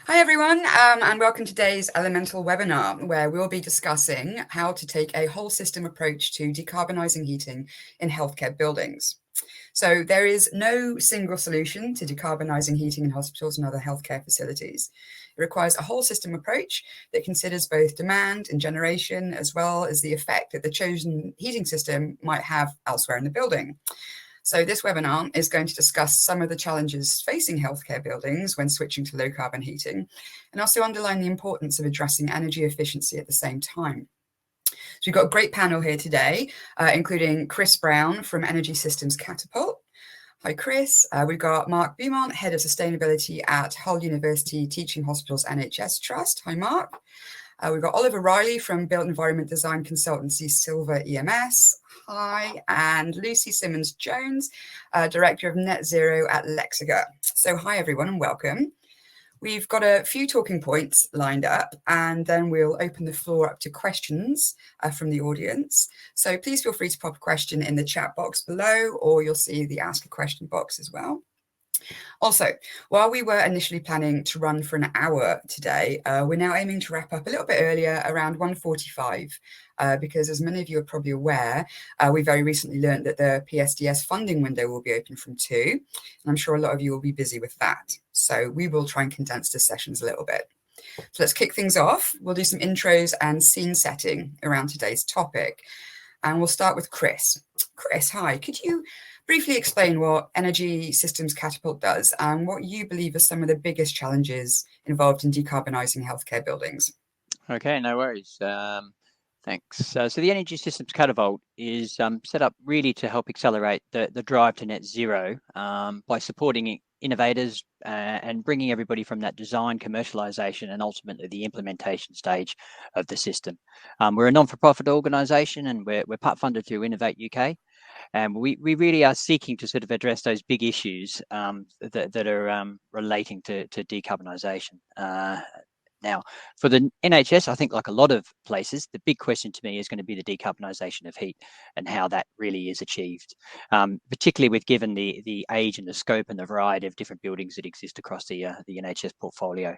Hi everyone, and welcome to today's Elemental webinar, where we'll be discussing how to take a whole system approach to decarbonising heating in healthcare buildings. So there is no single solution to decarbonising heating in hospitals and other healthcare facilities. It requires a whole system approach that considers both demand and generation, as well as the effect that the chosen heating system might have elsewhere in the building. So this webinar is going to discuss some of the challenges facing healthcare buildings when switching to low carbon heating, and also underline the importance of addressing energy efficiency at the same time. So we've got a great panel here today, including Chris Brown from Energy Systems Catapult. Hi, Chris. We've got Marc Beaumont, Head of Sustainability at Hull University Teaching Hospitals NHS Trust. Hi, Marc. We've got Oliver Riley from Built Environment Design Consultancy Silver EMS. Hi, and Lucy Symons-Jones, Director of Net Zero at Lexica. So hi everyone and welcome. We've got a few talking points lined up, and then we'll open the floor up to questions from the audience. So please feel free to pop a question in the chat box below, or you'll see the ask a question box as well. Also, while we were initially planning to run for an hour today, we're now aiming to wrap up a little bit earlier, around 1:45, because as many of you are probably aware, we very recently learned that the PSDS funding window will be open from 2, and I'm sure a lot of you will be busy with that. So we will try and condense the sessions a little bit. So let's kick things off. We'll do some intros and scene setting around today's topic. And we'll start with Chris. Chris, hi. Could you briefly explain what Energy Systems Catapult does and what you believe are some of the biggest challenges involved in decarbonising healthcare buildings? Okay, no worries. Thanks. So the Energy Systems Catapult is set up really to help accelerate the drive to net zero by supporting innovators and bringing everybody from that design, commercialisation, and ultimately the implementation stage of the system. We're a non-for-profit organisation, and we're part funded through Innovate UK. And we really are seeking to sort of address those big issues that are relating to decarbonisation. Now, for the NHS, I think like a lot of places, the big question to me is going to be the decarbonisation of heat and how that really is achieved, particularly with given the age and the scope and the variety of different buildings that exist across the NHS portfolio.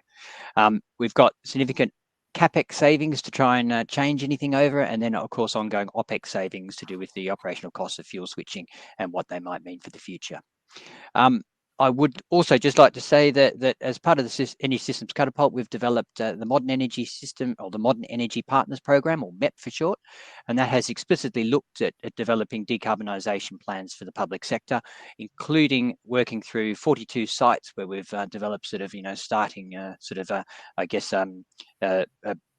We've got significant CapEx savings to try and change anything over, and then of course ongoing OpEx savings to do with the operational costs of fuel switching and what they might mean for the future. I would also just like to say that as part of the Energy Systems Catapult, we've developed the Modern Energy System, or the Modern Energy Partners Program, or MEP for short, and that has explicitly looked at developing decarbonisation plans for the public sector, including working through 42 sites where we've developed sort of, starting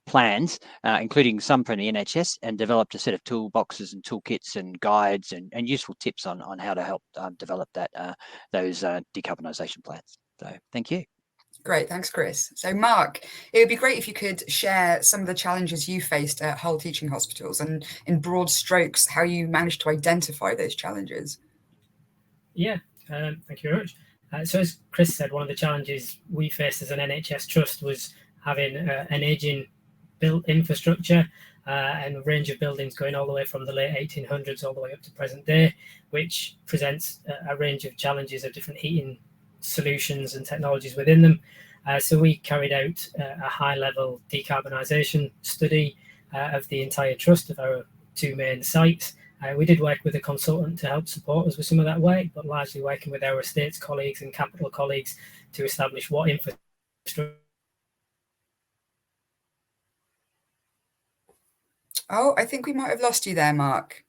plans, including some from the NHS, and developed a set of toolboxes and toolkits and guides and useful tips on how to help develop those decarbonisation plans. So thank you. Great, thanks, Chris. So Marc, it would be great if you could share some of the challenges you faced at Hull Teaching Hospitals and in broad strokes, how you managed to identify those challenges. Yeah, thank you very much. So as Chris said, one of the challenges we faced as an NHS trust was having an ageing built infrastructure and a range of buildings going all the way from the late 1800s all the way up to present day, which presents a range of challenges of different heating solutions and technologies within them. So we carried out a high-level decarbonisation study of the entire trust of our 2 main sites. We did work with a consultant to help support us with some of that work, but largely working with our estates colleagues and capital colleagues to establish what infrastructure. Oh, I think we might have lost you there, Marc.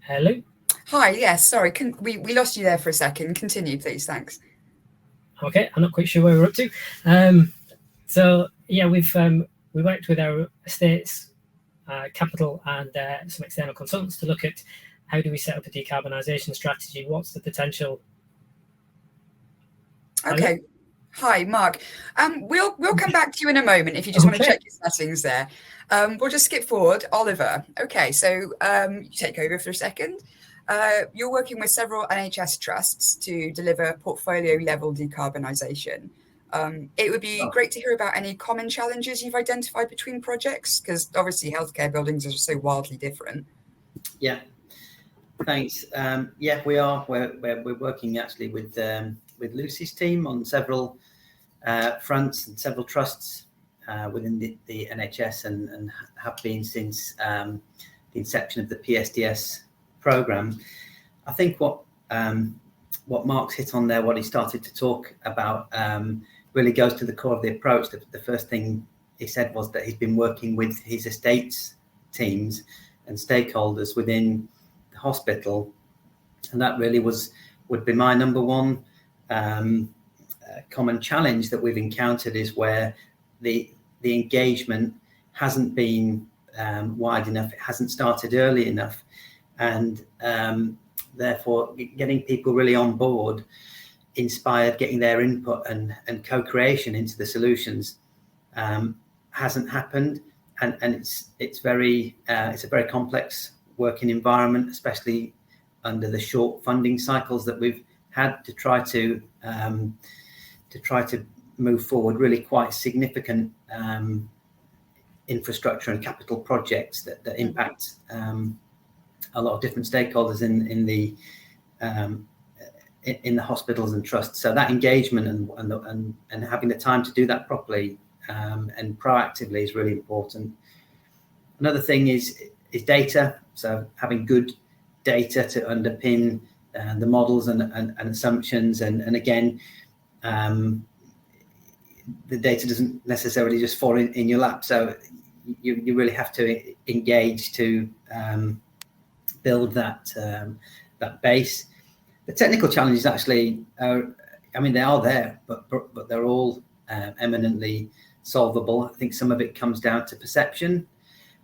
Hello? Hi, yes, sorry, we lost you there for a second. Continue, please, thanks. Okay, I'm not quite sure where we're up to. So yeah, we worked with our estates, capital, and some external consultants to look at how do we set up a decarbonisation strategy, what's the potential. Okay. Hello? Hi, Marc. We'll come back to you in a moment if you just want to check your settings there. We'll just skip forward. Oliver, okay, so you take over for a second. You're working with several NHS trusts to deliver portfolio-level decarbonisation. It would be great to hear about any common challenges you've identified between projects, because obviously healthcare buildings are so wildly different. Yeah, thanks. Yeah, we are. We're working actually with Lucy's team on several fronts and several trusts within the NHS, and have been since the inception of the PSDS programme. I think what Mark's hit on there, what he started to talk about, really goes to the core of the approach. The first thing he said was that he's been working with his estates teams and stakeholders within the hospital, and that really would be my number one common challenge that we've encountered, is where the engagement hasn't been wide enough, it hasn't started early enough, and therefore getting people really on board, inspired, getting their input and co-creation into the solutions hasn't happened, and it's a very complex working environment, especially under the short funding cycles that we've had to try to move forward really quite significant infrastructure and capital projects that impact a lot of different stakeholders in the hospitals and trusts. So that engagement and having the time to do that properly and proactively is really important. Another thing is data. So having good data to underpin the models and assumptions, and again, the data doesn't necessarily just fall in your lap. So you really have to engage to build that base. The technical challenges actually they are there, but they're all eminently solvable. I think some of it comes down to perception,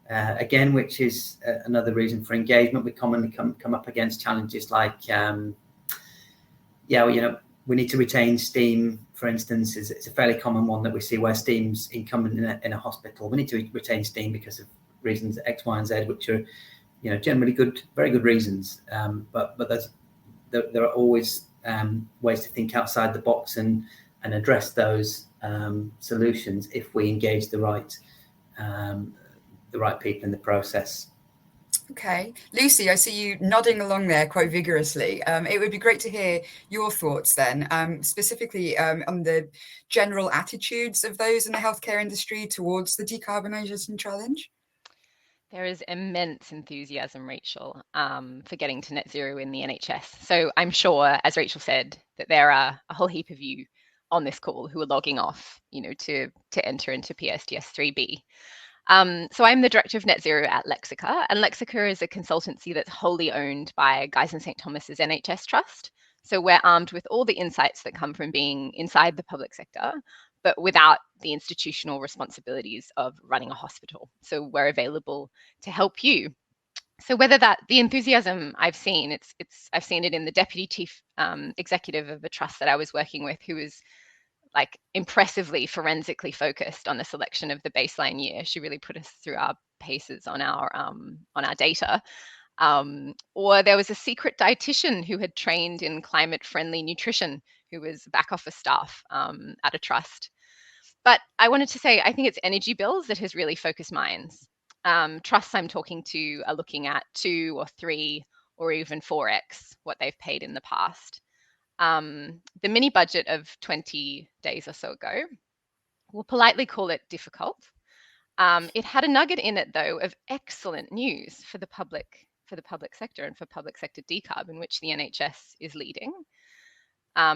again, which is another reason for engagement. We commonly come up against challenges like, we need to retain steam, for instance. It's a fairly common one that we see, where steam's incumbent in a hospital. We need to retain steam because of reasons X, Y, and Z, which are, generally very good reasons. But there are always ways to think outside the box and address those solutions if we engage the right people in the process. Okay. Lucy, I see you nodding along there quite vigorously. It would be great to hear your thoughts then, specifically on the general attitudes of those in the healthcare industry towards the decarbonisation challenge. There is immense enthusiasm, Rachel, for getting to net zero in the NHS. So I'm sure, as Rachel said, that there are a whole heap of you on this call who are logging off, to enter into PSDS 3B. So I'm the director of Net Zero at Lexica, and Lexica is a consultancy that's wholly owned by Guy's and St Thomas's NHS Trust. So we're armed with all the insights that come from being inside the public sector, but without the institutional responsibilities of running a hospital. So we're available to help you. So whether that the enthusiasm I've seen, I've seen it in the deputy chief executive of a trust that I was working with, who was like impressively forensically focused on the selection of the baseline year. She really put us through our paces on our data. Or there was a secret dietitian who had trained in climate-friendly nutrition, who was back office staff at a trust. But I wanted to say, I think it's energy bills that has really focused minds. Trusts I'm talking to are looking at 2 or 3 or even 4x what they've paid in the past. The mini budget of 20 days or so ago, we'll politely call it difficult. It had a nugget in it, though, of excellent news for the public sector and for public sector decarb, in which the NHS is leading.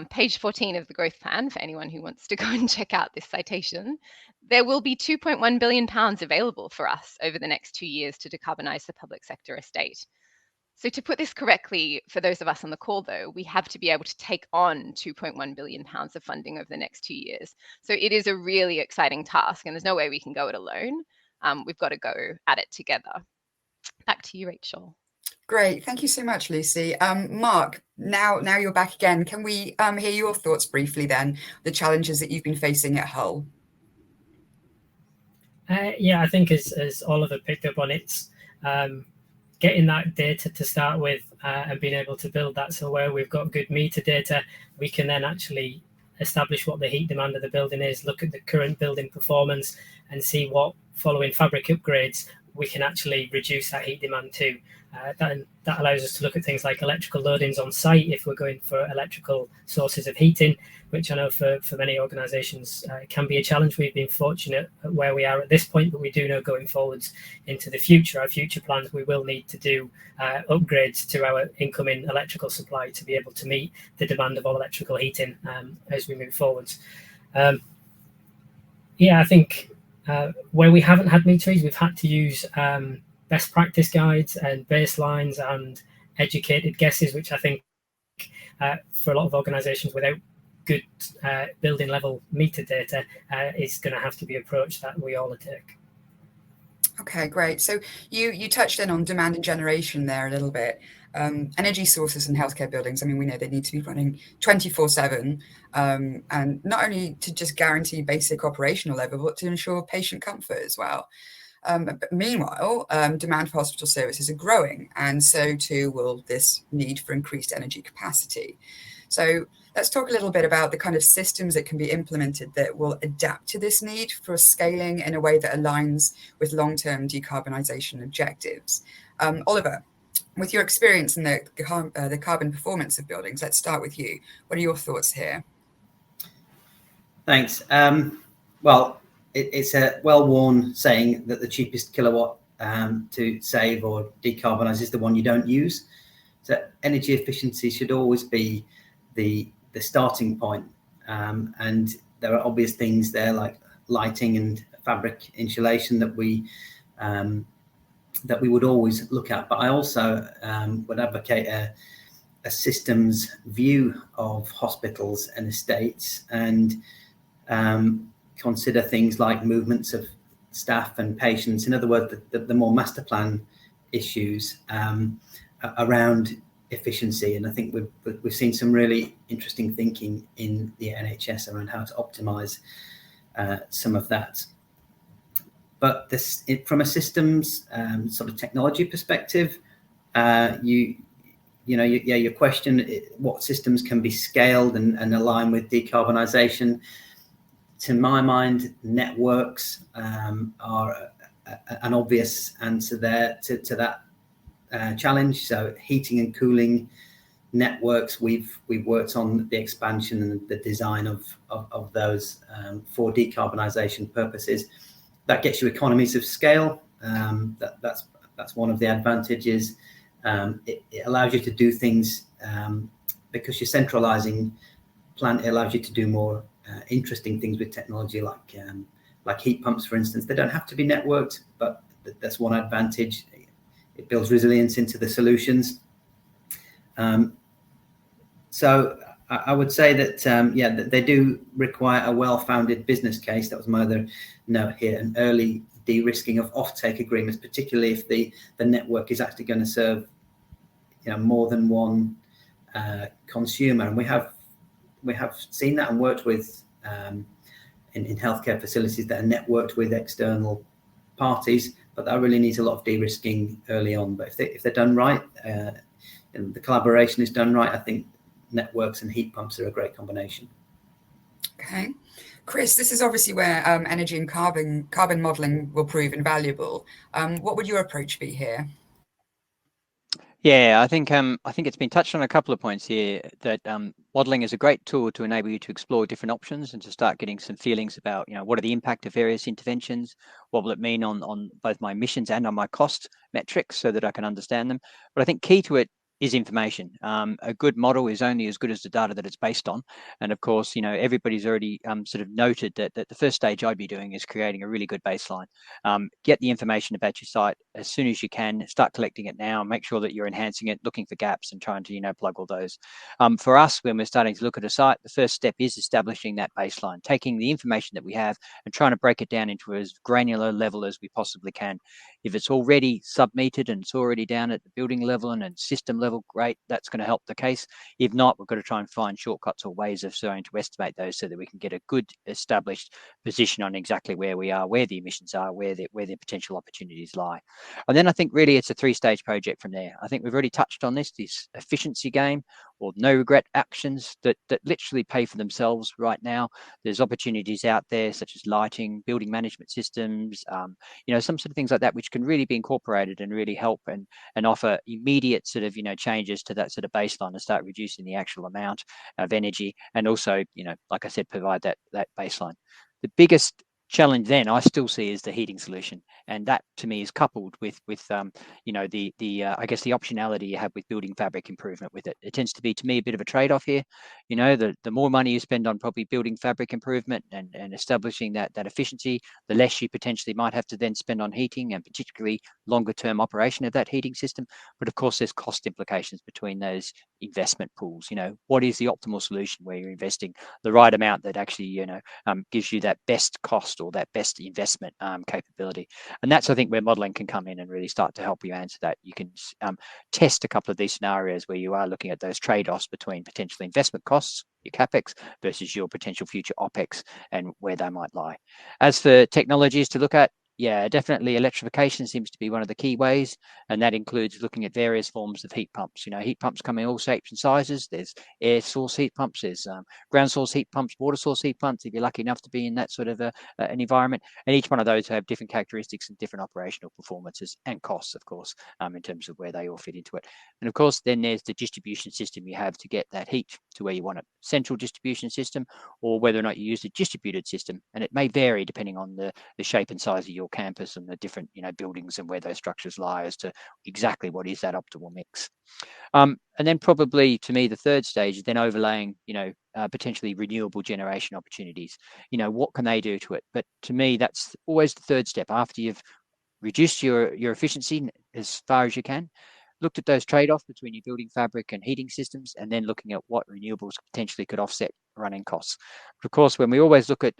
Page 14 of the growth plan, for anyone who wants to go and check out this citation, there will be £2.1 billion available for us over the next 2 years to decarbonise the public sector estate. So to put this correctly, for those of us on the call, though, we have to be able to take on £2.1 billion of funding over the next 2 years. So it is a really exciting task, and there's no way we can go it alone. We've got to go at it together. Back to you, Rachel. Great. Thank you so much, Lucy. Marc, now you're back again. Can we hear your thoughts briefly then, the challenges that you've been facing at Hull? I think as Oliver picked up on, it's getting that data to start with and being able to build that. So where we've got good meter data, we can then actually establish what the heat demand of the building is, look at the current building performance and see what, following fabric upgrades, we can actually reduce that heat demand too. That allows us to look at things like electrical loadings on site if we're going for electrical sources of heating, which I know for many organisations can be a challenge. We've been fortunate at where we are at this point, but we do know going forwards into the future, our future plans, we will need to do upgrades to our incoming electrical supply to be able to meet the demand of all electrical heating as we move forwards. Yeah, I think where we haven't had meter-reads, we've had to use best practice guides and baselines and educated guesses, which I think for a lot of organisations without good building level meter data is going to have to be approached that we all take. Okay, great. So you touched in on demand and generation there a little bit. Energy sources in healthcare buildings, I mean, we know they need to be running 24/7, and not only to just guarantee basic operational level, but to ensure patient comfort as well. But meanwhile, demand for hospital services are growing, and so too will this need for increased energy capacity. So let's talk a little bit about the kind of systems that can be implemented that will adapt to this need for scaling in a way that aligns with long-term decarbonisation objectives. Oliver, with your experience in the carbon performance of buildings, let's start with you. What are your thoughts here? Thanks. Well, it's a well-worn saying that the cheapest kilowatt to save or decarbonise is the one you don't use. So energy efficiency should always be the starting point. And there are obvious things there like lighting and fabric insulation that we would always look at. But I also would advocate a systems view of hospitals and estates, and consider things like movements of staff and patients. In other words, the more master plan issues around efficiency. And I think we've seen some really interesting thinking in the NHS around how to optimize some of that. But from a systems sort of technology perspective, your question, what systems can be scaled and align with decarbonisation? To my mind, networks are an obvious answer there to that challenge. So heating and cooling networks, we've worked on the expansion and the design of those for decarbonisation purposes. That gets you economies of scale. That's one of the advantages. It allows you to do things because you're centralising plant. It allows you to do more interesting things with technology, like heat pumps, for instance. They don't have to be networked, but that's one advantage. It builds resilience into the solutions. So I would say that that they do require a well-founded business case. That was my other note here: an early de-risking of offtake agreements, particularly if the network is actually going to serve more than one consumer. And we have seen that and worked with in healthcare facilities that are networked with external parties, but that really needs a lot of de-risking early on. But if they're done right, and the collaboration is done right, I think networks and heat pumps are a great combination. Okay. Chris, this is obviously where energy and carbon modelling will prove invaluable. What would your approach be here? Yeah, I think it's been touched on a couple of points here, that modelling is a great tool to enable you to explore different options and to start getting some feelings about, what are the impact of various interventions, what will it mean on both my emissions and on my cost metrics, so that I can understand them. But I think key to it is information. A good model is only as good as the data that it's based on. And of course, everybody's already sort of noted that the first stage I'd be doing is creating a really good baseline. Get the information about your site as soon as you can, start collecting it now, make sure that you're enhancing it, looking for gaps and trying to, plug all those. For us, when we're starting to look at a site, the first step is establishing that baseline, taking the information that we have and trying to break it down into as granular level as we possibly can. If it's already sub-metered and it's already down at the building level and at system level, great, that's going to help the case. If not, we've got to try and find shortcuts or ways of starting to estimate those so that we can get a good established position on exactly where we are, where the emissions are, where the potential opportunities lie. And then I think really it's a three-stage project from there. I think we've already touched on this efficiency game. or no regret actions that literally pay for themselves right now. There's opportunities out there such as lighting, building management systems, some sort of things like that, which can really be incorporated and really help and offer immediate sort of, changes to that sort of baseline and start reducing the actual amount of energy. And also, like I said, provide that baseline. The biggest challenge then I still see is the heating solution, and that to me is coupled with I guess the optionality you have with building fabric improvement with it. It tends to be, to me, a bit of a trade-off here. The more money you spend on probably building fabric improvement and establishing that efficiency, the less you potentially might have to then spend on heating, and particularly longer term operation of that heating system. But of course there's cost implications between those investment pools. What is the optimal solution where you're investing the right amount that actually gives you that best cost or that best investment capability. And that's, I think, where modeling can come in and really start to help you answer that. You can test a couple of these scenarios where you are looking at those trade-offs between potential investment costs, your capex, versus your potential future opex and where they might lie. As for technologies to look at, yeah, definitely electrification seems to be one of the key ways, and that includes looking at various forms of heat pumps. Heat pumps come in all shapes and sizes. There's air source heat pumps, there's ground source heat pumps, water source heat pumps, if you're lucky enough to be in that sort of an environment. And each one of those have different characteristics and different operational performances and costs, of course, in terms of where they all fit into it. And of course, then there's the distribution system you have to get that heat to where you want it. Central distribution system, or whether or not you use a distributed system. And it may vary depending on the shape and size of your campus and the different buildings and where those structures lie as to exactly what is that optimal mix. And then probably, to me, the third stage is then overlaying potentially renewable generation opportunities. What can they do to it? But to me, that's always the third step. After you've reduced your efficiency as far as you can, looked at those trade-offs between your building fabric and heating systems, and then looking at what renewables potentially could offset running costs. But of course, when we always look at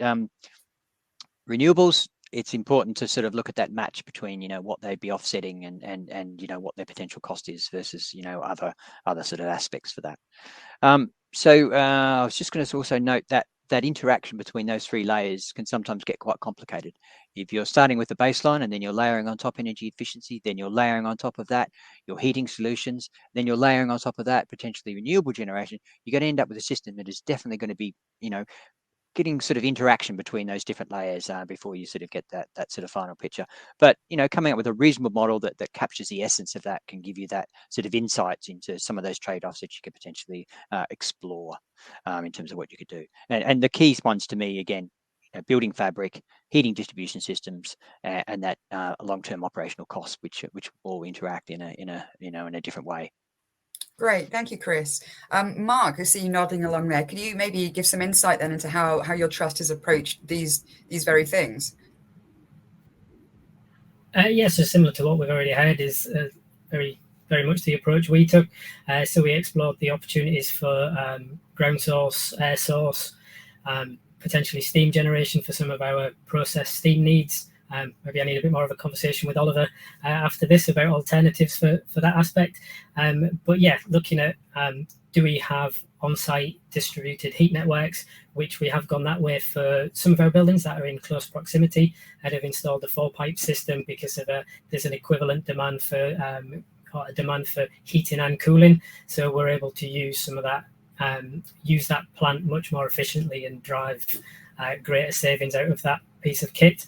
renewables, it's important to sort of look at that match between what they'd be offsetting and what their potential cost is versus other sort of aspects for that. So I was just going to also note that interaction between those three layers can sometimes get quite complicated. If you're starting with the baseline and then you're layering on top energy efficiency, then you're layering on top of that your heating solutions, then you're layering on top of that potentially renewable generation, you're going to end up with a system that is definitely going to be getting sort of interaction between those different layers before you sort of get that sort of final picture. But coming up with a reasonable model that captures the essence of that can give you that sort of insights into some of those trade-offs that you could potentially explore in terms of what you could do. And the key ones to me, again, building fabric, heating distribution systems, and that long-term operational costs, which all interact in a different way. Great, thank you, Chris. Marc, I see you nodding along there. Could you maybe give some insight then into how your trust has approached these very things? Yes, so similar to what we've already heard is very much the approach we took. So we explored the opportunities for ground source, air source, potentially steam generation for some of our process steam needs. Maybe I need a bit more of a conversation with Oliver after this about alternatives for that aspect. But yeah, looking at do we have on-site distributed heat networks, which we have gone that way for some of our buildings that are in close proximity and have installed a four-pipe system because of there's an equivalent demand for heating and cooling. So we're able to use some of that, use that plant much more efficiently and drive greater savings out of that piece of kit.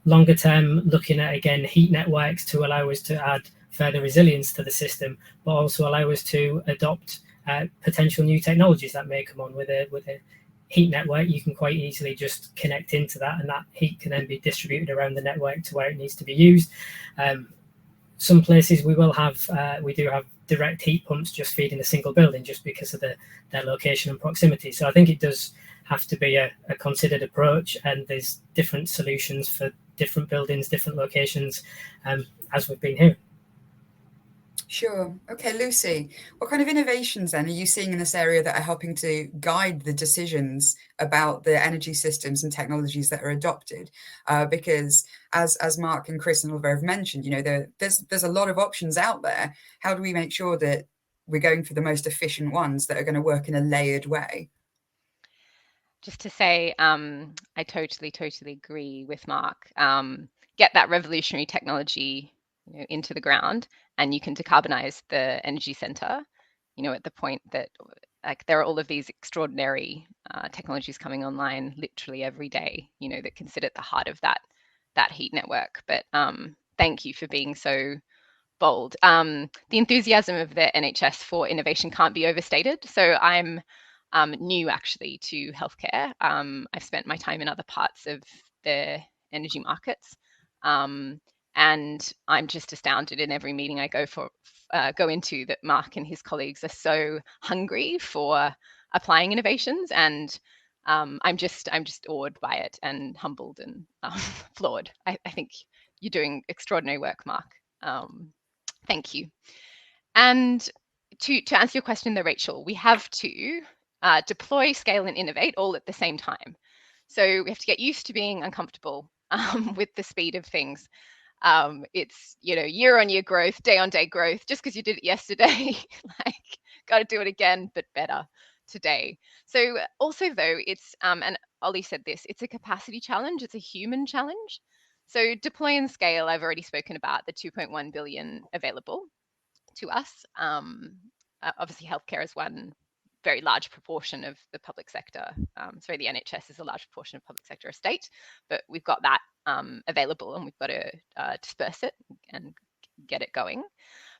Longer term, looking at, again, heat networks to allow us to add further resilience to the system, but also allow us to adopt potential new technologies that may come on with a heat network. You can quite easily just connect into that, and that heat can then be distributed around the network to where it needs to be used. Some places we do have direct heat pumps just feeding a single building just because of their location and proximity. So I think it does have to be a considered approach, and there's different solutions for different buildings, different locations, as we've been hearing. Sure. Okay, Lucy, what kind of innovations then are you seeing in this area that are helping to guide the decisions about the energy systems and technologies that are adopted? Because as Marc and Chris and Oliver have mentioned, there's a lot of options out there. How do we make sure that we're going for the most efficient ones that are going to work in a layered way? Just to say, I totally agree with Marc. Get that revolutionary technology into the ground, and you can decarbonize the energy center at the point that like there are all of these extraordinary technologies coming online literally every day, that can sit at the heart of that heat network. But thank you for being so bold. The enthusiasm of the NHS for innovation can't be overstated. So I'm new actually to healthcare. I've spent my time in other parts of the energy markets. And I'm just astounded in every meeting I go into that Marc and his colleagues are so hungry for applying innovations, and I'm just awed by it and humbled and floored. I think you're doing extraordinary work, Marc. Thank you. And to answer your question though, Rachel, we have to deploy, scale, and innovate all at the same time. So we have to get used to being uncomfortable with the speed of things. It's year-on-year growth, day-on-day growth. Just because you did it yesterday, like got to do it again, but better today. So also though, it's and Ollie said this, it's a capacity challenge, it's a human challenge. So deploy and scale, I've already spoken about the 2.1 billion available to us. Obviously healthcare is one very large proportion of the public sector. The NHS is a large proportion of public sector estate, but we've got that available, and we've got to disperse it and get it going.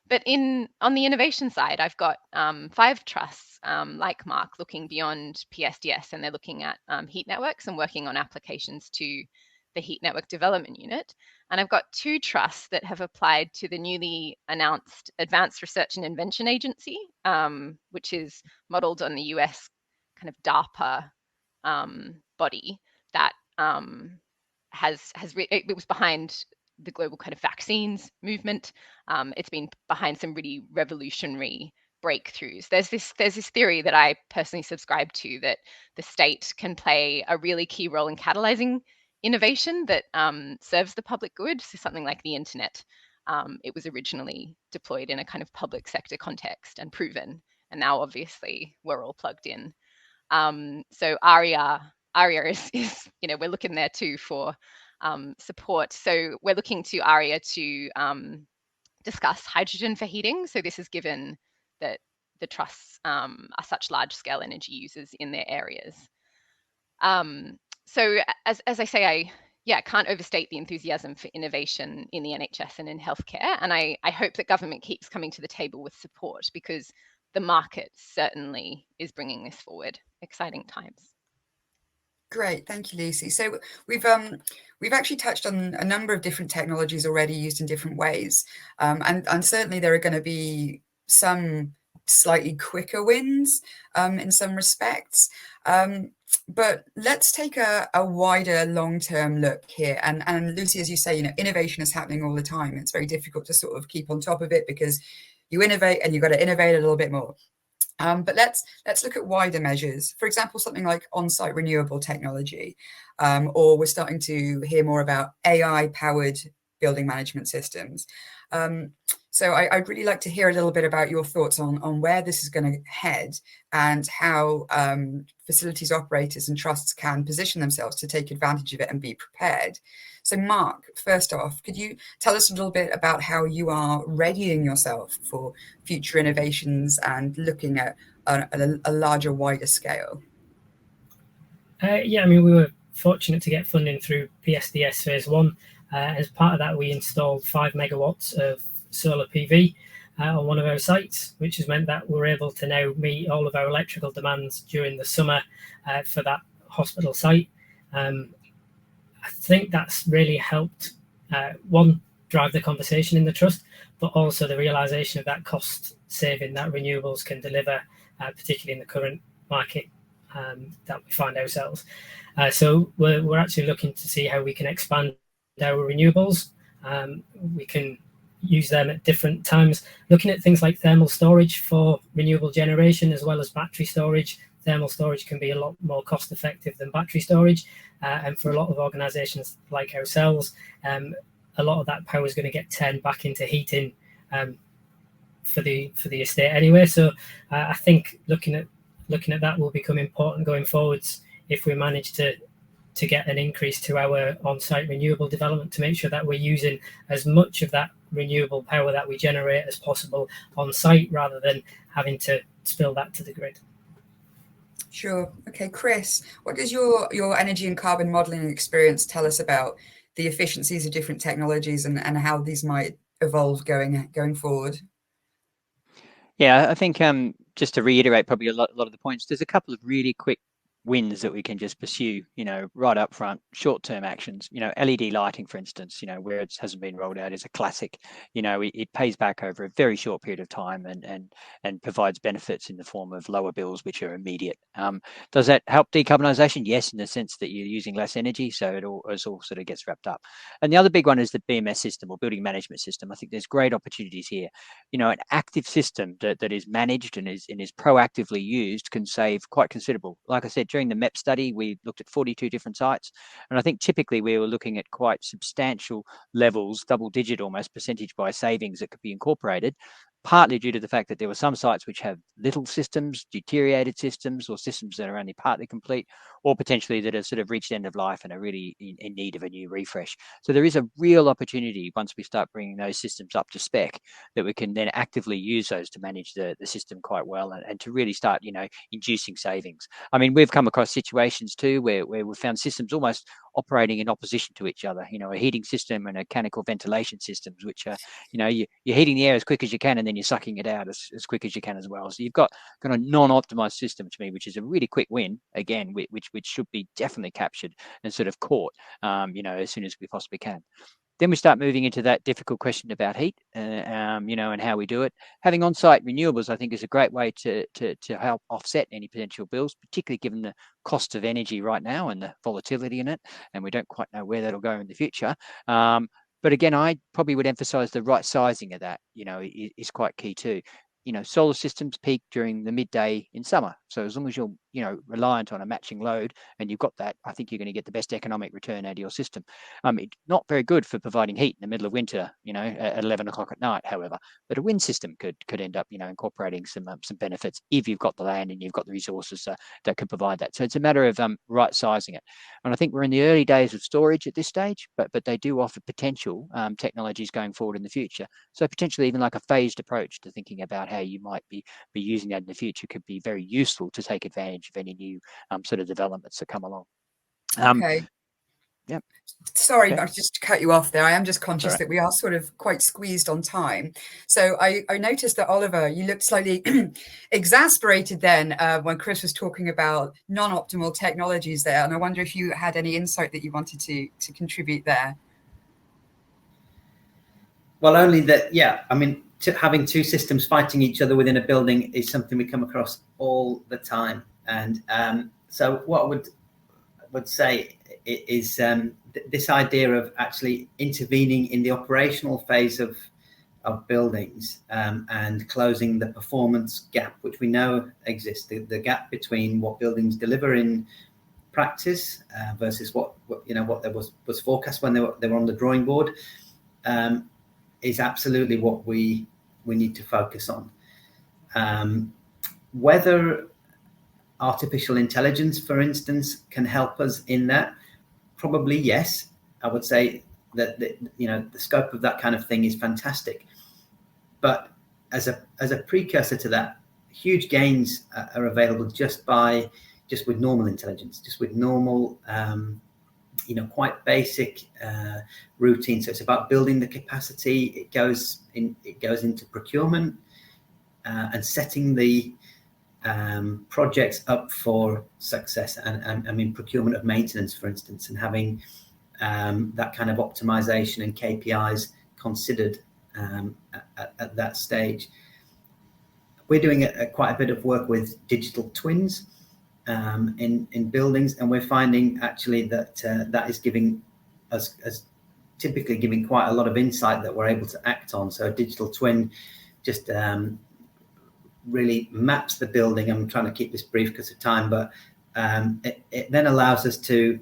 But on the innovation side, I've got 5 trusts like Marc looking beyond PSDS, and they're looking at heat networks and working on applications to the Heat Network Development Unit. And I've got 2 trusts that have applied to the newly announced Advanced Research and Invention Agency, which is modeled on the US kind of DARPA body that it was behind the global kind of vaccines movement. It's been behind some really revolutionary breakthroughs. There's this theory that I personally subscribe to, that the state can play a really key role in catalyzing innovation that serves the public good. So something like the internet, it was originally deployed in a kind of public sector context and proven, and now obviously we're all plugged in. So ARIA is we're looking there too for support. So we're looking to ARIA to discuss hydrogen for heating. So this is given that the trusts are such large scale energy users in their areas. So as I say, I can't overstate the enthusiasm for innovation in the NHS and in healthcare. And I hope that government keeps coming to the table with support, because the market certainly is bringing this forward. Exciting times. Great, thank you, Lucy. So we've actually touched on a number of different technologies already used in different ways, and certainly there are going to be some slightly quicker wins in some respects. But let's take a wider long-term look here. And Lucy, as you say, innovation is happening all the time. It's very difficult to sort of keep on top of it, because you innovate and you've got to innovate a little bit more. But let's look at wider measures. For example, something like on-site renewable technology, or we're starting to hear more about AI-powered building management systems. So I'd really like to hear a little bit about your thoughts on where this is going to head, and how facilities operators and trusts can position themselves to take advantage of it and be prepared. So Marc, first off, could you tell us a little bit about how you are readying yourself for future innovations and looking at a larger, wider scale? We were fortunate to get funding through PSDS Phase 1. As part of that, we installed 5 megawatts of solar PV on one of our sites, which has meant that we're able to now meet all of our electrical demands during the summer for that hospital site. I think that's really helped, one, drive the conversation in the trust, but also the realization of that cost saving that renewables can deliver, particularly in the current market that we find ourselves. So we're actually looking to see how we can expand our renewables. We can use them at different times, looking at things like thermal storage for renewable generation, as well as battery storage. Thermal storage can be a lot more cost effective than battery storage, and for a lot of organizations like ourselves, a lot of that power is going to get turned back into heating for the estate anyway. So I think looking at that will become important going forwards, if we manage to get an increase to our on-site renewable development, to make sure that we're using as much of that renewable power that we generate as possible on site, rather than having to spill that to the grid. Sure. Okay, Chris, what does your energy and carbon modeling experience tell us about the efficiencies of different technologies and how these might evolve going forward? Yeah, I think just to reiterate probably a lot of the points, there's a couple of really quick wins that we can just pursue, right up front, short-term actions. LED lighting, for instance, where it hasn't been rolled out, is a classic. It pays back over a very short period of time and provides benefits in the form of lower bills, which are immediate. Does that help decarbonisation? Yes, in the sense that you're using less energy, so it all sort of gets wrapped up. And the other big one is the BMS system, or building management system. I think there's great opportunities here. An active system that is managed and is proactively used can save quite considerable. Like I said, during the MEP study, we looked at 42 different sites, and I think typically we were looking at quite substantial levels, double-digit almost percentage by savings that could be incorporated, partly due to the fact that there were some sites which have little systems, deteriorated systems, or systems that are only partly complete, or potentially that have sort of reached end of life and are really in need of a new refresh. So there is a real opportunity once we start bringing those systems up to spec that we can then actively use those to manage the system quite well and to really start, inducing savings. I mean, we've come across situations too where we've found systems almost operating in opposition to each other, a heating system and a mechanical ventilation systems, which are, you're heating the air as quick as you can and then you're sucking it out as quick as you can as well. So you've got kind of non-optimized system, to me, which is a really quick win, again, which should be definitely captured and sort of caught, as soon as we possibly can. Then we start moving into that difficult question about heat, and how we do it. Having on-site renewables, I think, is a great way to help offset any potential bills, particularly given the cost of energy right now and the volatility in it, and we don't quite know where that'll go in the future. But again, I probably would emphasize the right sizing of that, is quite key too. Solar systems peak during the midday in summer. So as long as you're, reliant on a matching load and you've got that, I think you're going to get the best economic return out of your system. It's not very good for providing heat in the middle of winter, at 11 o'clock at night, however. But a wind system could end up, incorporating some benefits if you've got the land and you've got the resources that could provide that. So it's a matter of right sizing it. And I think we're in the early days of storage at this stage, but they do offer potential technologies going forward in the future. So potentially even like a phased approach to thinking about how you might be using that in the future could be very useful to take advantage of any new sort of developments that come along. Okay. Yeah. Sorry, Okay. Marc, just to cut you off there. I am just conscious Right. that we are sort of quite squeezed on time. So I noticed that, Oliver, you looked slightly exasperated then when Chris was talking about non-optimal technologies there. And I wonder if you had any insight that you wanted to contribute there. Well, only that, yeah, I mean, having two systems fighting each other within a building is something we come across all the time. And so what I would say is this idea of actually intervening in the operational phase of buildings and closing the performance gap, which we know exists, the gap between what buildings deliver in practice versus what there was forecast when they were on the drawing board, is absolutely what we need to focus on. Whether artificial intelligence, for instance, can help us in that, probably yes. I would say that the scope of that kind of thing is fantastic, but as a precursor to that, huge gains are available just with normal intelligence, just with normal quite basic routine. So it's about building the capacity. It goes into procurement and setting the projects up for success. And I mean, procurement of maintenance, for instance, and having that kind of optimization and KPIs considered at that stage. We're doing quite a bit of work with digital twins in buildings, and we're finding actually that that is giving us typically giving quite a lot of insight that we're able to act on. So a digital twin just really maps the building. I'm trying to keep this brief because of time, but it then allows us to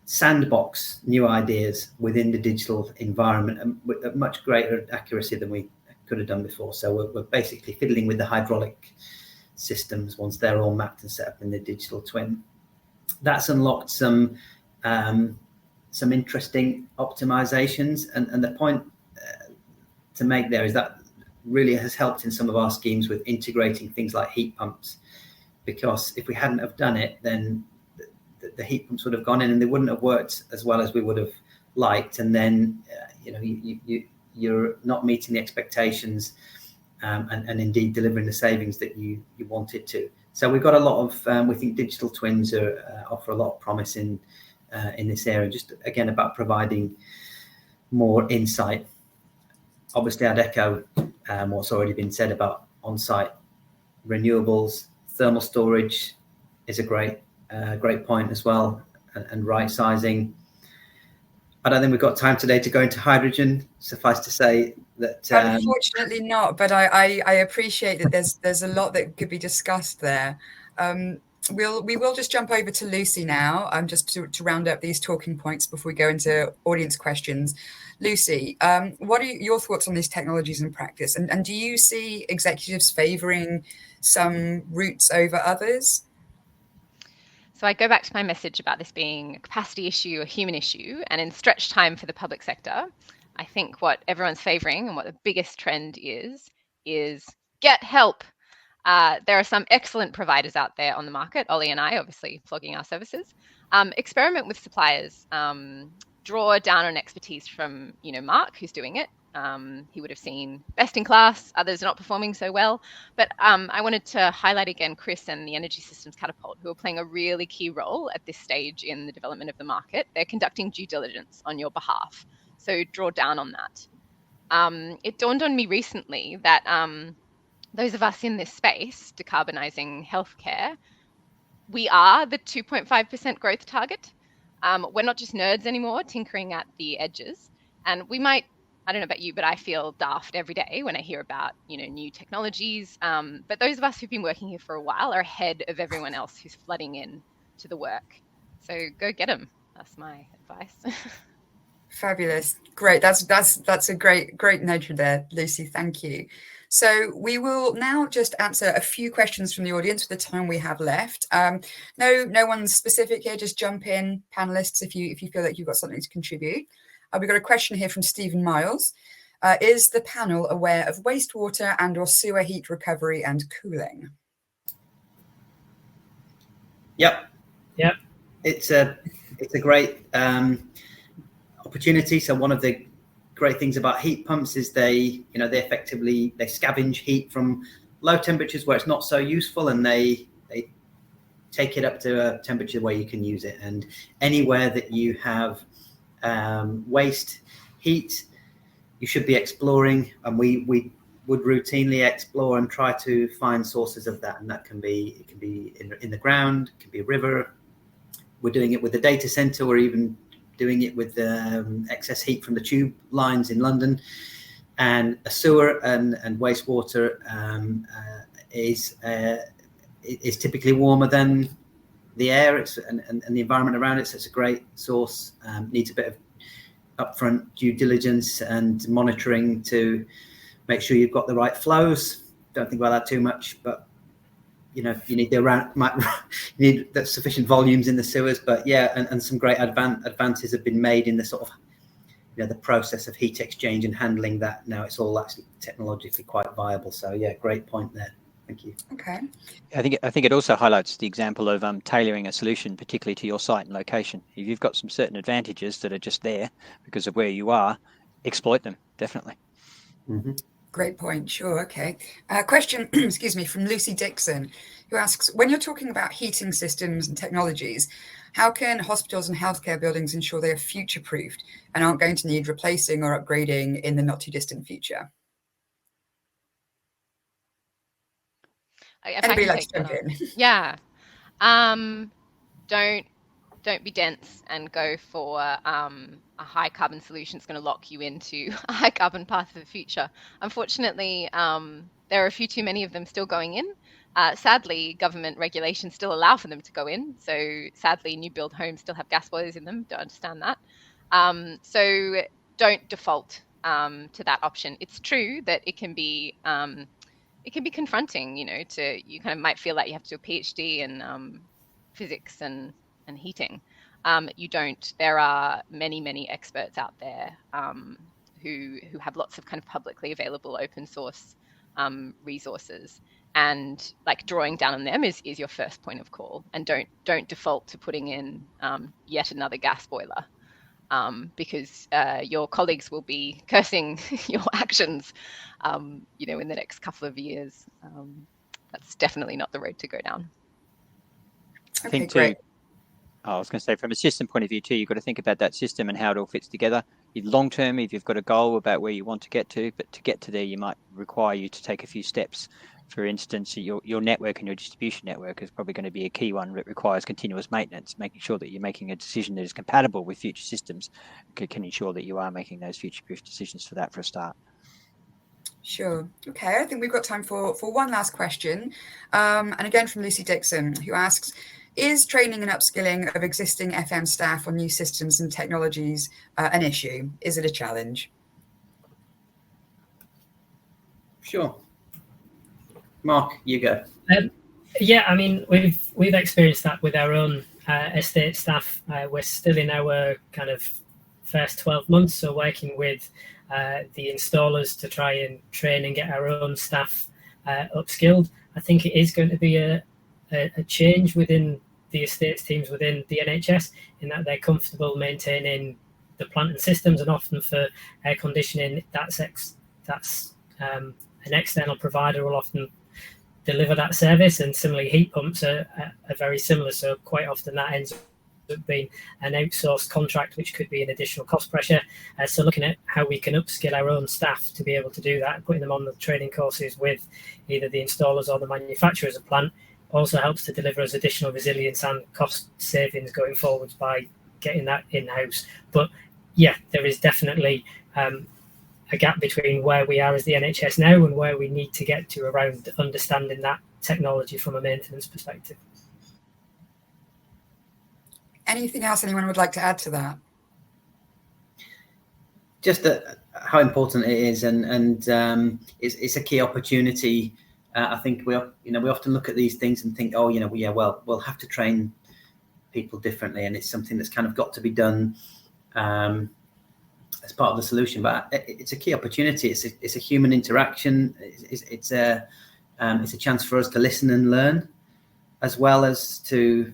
sandbox new ideas within the digital environment with a much greater accuracy than we could have done before. So we're basically fiddling with the hydraulic systems once they're all mapped and set up in the digital twin. That's unlocked some interesting optimizations, and the point to make there is that really has helped in some of our schemes with integrating things like heat pumps, because if we hadn't have done it, then the heat pumps would have gone in and they wouldn't have worked as well as we would have liked, and then you're not meeting the expectations and indeed delivering the savings that you wanted to. So we've got a lot of we think digital twins offer a lot of promise in this area, just again about providing more insight. Obviously I'd echo what's already been said about on-site renewables. Thermal storage is a great point as well, and right sizing. I don't think we've got time today to go into hydrogen. Suffice to say that unfortunately not, but I appreciate that there's a lot that could be discussed there. We will just jump over to Lucy now, just to round up these talking points before we go into audience questions. Lucy, what are your thoughts on these technologies in practice, and do you see executives favouring some routes over others? So I go back to my message about this being a capacity issue, a human issue, and in stretch time for the public sector, I think what everyone's favouring and what the biggest trend is get help. There are some excellent providers out there on the market, Ollie and I obviously plugging our services. Experiment with suppliers, draw down on expertise from Marc, who's doing it. He would have seen best in class, others not performing so well. But I wanted to highlight again Chris and the Energy Systems Catapult, who are playing a really key role at this stage in the development of the market. They're conducting due diligence on your behalf. So draw down on that. It dawned on me recently that those of us in this space, decarbonising healthcare, we are the 2.5% growth target. We're not just nerds anymore, tinkering at the edges. And we might, I don't know about you, but I feel daft every day when I hear about, new technologies. But those of us who've been working here for a while are ahead of everyone else who's flooding in to the work. So go get them. That's my advice. Fabulous. Great. That's a great nudge there, Lucy. Thank you. So we will now just answer a few questions from the audience with the time we have left. No one's specific here. Just jump in, panelists, if you feel like you've got something to contribute. We've got a question here from Stephen Miles. Is the panel aware of wastewater and/or sewer heat recovery and cooling? Yep. It's a great opportunity. So one of the great things about heat pumps is they effectively scavenge heat from low temperatures where it's not so useful, and they take it up to a temperature where you can use it. And anywhere that you have waste heat, you should be exploring, and we would routinely explore and try to find sources of that. And that can be in the ground, it can be a river. We're doing it with the data center, or even doing it with excess heat from the tube lines in London. And a sewer and wastewater is typically warmer than the air and the environment around it. So it's a great source. Needs a bit of upfront due diligence and monitoring to make sure you've got the right flows. Don't think about that too much, but you need that sufficient volumes in the sewers. But yeah, and some great advances have been made in the sort of the process of heat exchange and handling that. Now it's all actually technologically quite viable. So yeah, great point there. Thank you. Okay. I think it also highlights the example of tailoring a solution particularly to your site and location. If you've got some certain advantages that are just there because of where you are, exploit them, definitely. Mm-hmm. Great point. Sure. Okay. Question, excuse me, from Lucy Dixon, who asks, when you're talking about heating systems and technologies, how can hospitals and healthcare buildings ensure they are future-proofed and aren't going to need replacing or upgrading in the not too distant future? Anybody like to jump in? Yeah. Don't be dense and go for a high carbon solution that's going to lock you into a high carbon path for the future. Unfortunately, there are a few too many of them still going in. Sadly, government regulations still allow for them to go in. So sadly, new build homes still have gas boilers in them. Don't understand that. So don't default to that option. It's true that it can be confronting, you kind of might feel like you have to do a PhD in physics and heating. You don't. There are many experts out there who have lots of kind of publicly available open source resources, and like drawing down on them is your first point of call, and don't default to putting in yet another gas boiler, because your colleagues will be cursing your actions, in the next couple of years. That's definitely not the road to go down. I think too. Great. I was going to say, from a system point of view too, you've got to think about that system and how it all fits together. Long term, if you've got a goal about where you want to get to, but to get to there, you might require you to take a few steps. For instance, your network and your distribution network is probably going to be a key one that requires continuous maintenance. Making sure that you're making a decision that is compatible with future systems can ensure that you are making those future-proof decisions for that for a start. Sure. Okay, I think we've got time for one last question. And again from Lucy Dixon, who asks, is training and upskilling of existing FM staff on new systems and technologies an issue? Is it a challenge? Sure. Marc, you go. Yeah, I mean, we've experienced that with our own estate staff. We're still in our kind of first 12 months, so working with the installers to try and train and get our own staff upskilled. I think it is going to be a change within the estates teams within the NHS, in that they're comfortable maintaining the plant and systems, and often for air conditioning, that's an external provider will often deliver that service, and similarly heat pumps are very similar, so quite often that ends up being an outsourced contract, which could be an additional cost pressure. So looking at how we can upskill our own staff to be able to do that and putting them on the training courses with either the installers or the manufacturers of plant also helps to deliver us additional resilience and cost savings going forwards by getting that in-house. But yeah, there is definitely a gap between where we are as the NHS now and where we need to get to around understanding that technology from a maintenance perspective. Anything else anyone would like to add to that? Just how important it is, and it's a key opportunity. I think we often look at these things and think, we'll have to train people differently, and it's something that's kind of got to be done as part of the solution. But it's a key opportunity. It's a human interaction. It's a chance for us to listen and learn, as well as to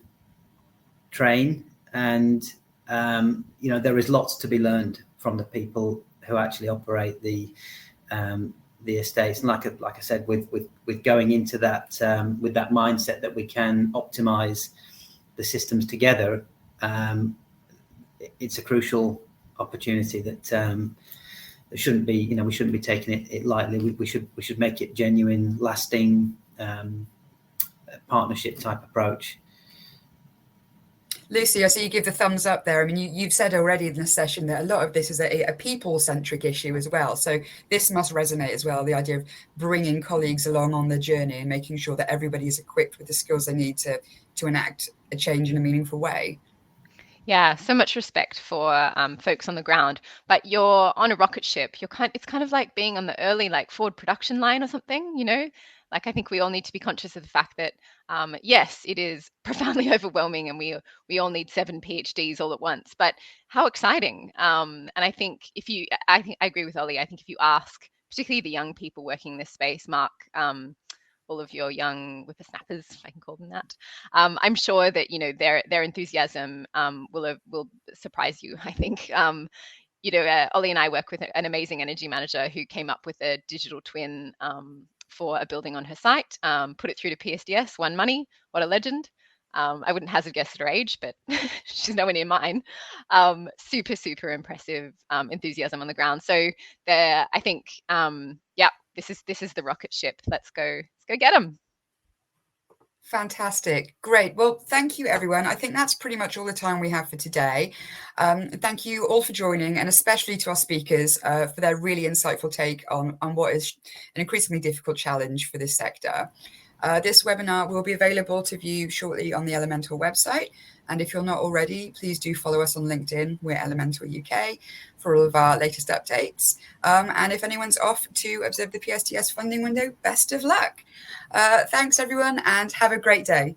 train. And there is lots to be learned from the people who actually operate the estates. And like I said, with going into that with that mindset that we can optimize the systems together, it's a crucial opportunity that shouldn't be, we shouldn't be taking it lightly. We should make it genuine, lasting partnership type approach. Lucy, I see you give the thumbs up there. I mean, you've said already in the session that a lot of this is a people-centric issue as well. So this must resonate as well, the idea of bringing colleagues along on the journey and making sure that everybody is equipped with the skills they need to enact a change in a meaningful way. Yeah, so much respect for folks on the ground, but you're on a rocket ship. It's kind of like being on the early forward production line or something, I think we all need to be conscious of the fact that, yes, it is profoundly overwhelming, and we all need 7 PhDs all at once. But how exciting! And I think I agree with Ollie. I think if you ask, particularly the young people working in this space, Marc, all of your young whippersnappers, if I can call them that, I'm sure that their enthusiasm will surprise you. I think. Ollie and I work with an amazing energy manager who came up with a digital twin for a building on her site, put it through to PSDS, won money. What a legend. I wouldn't hazard guess at her age, but she's nowhere near mine. Super, super impressive enthusiasm on the ground. So I think, this is the rocket ship. Let's go get them. Fantastic. Great. Well, thank you, everyone. I think that's pretty much all the time we have for today. Thank you all for joining, and especially to our speakers for their really insightful take on what is an increasingly difficult challenge for this sector. This webinar will be available to view shortly on the Elemental website. And if you're not already, please do follow us on LinkedIn. We're Elemental UK for all of our latest updates. And if anyone's off to observe the PSTS funding window, best of luck. Thanks, everyone, and have a great day.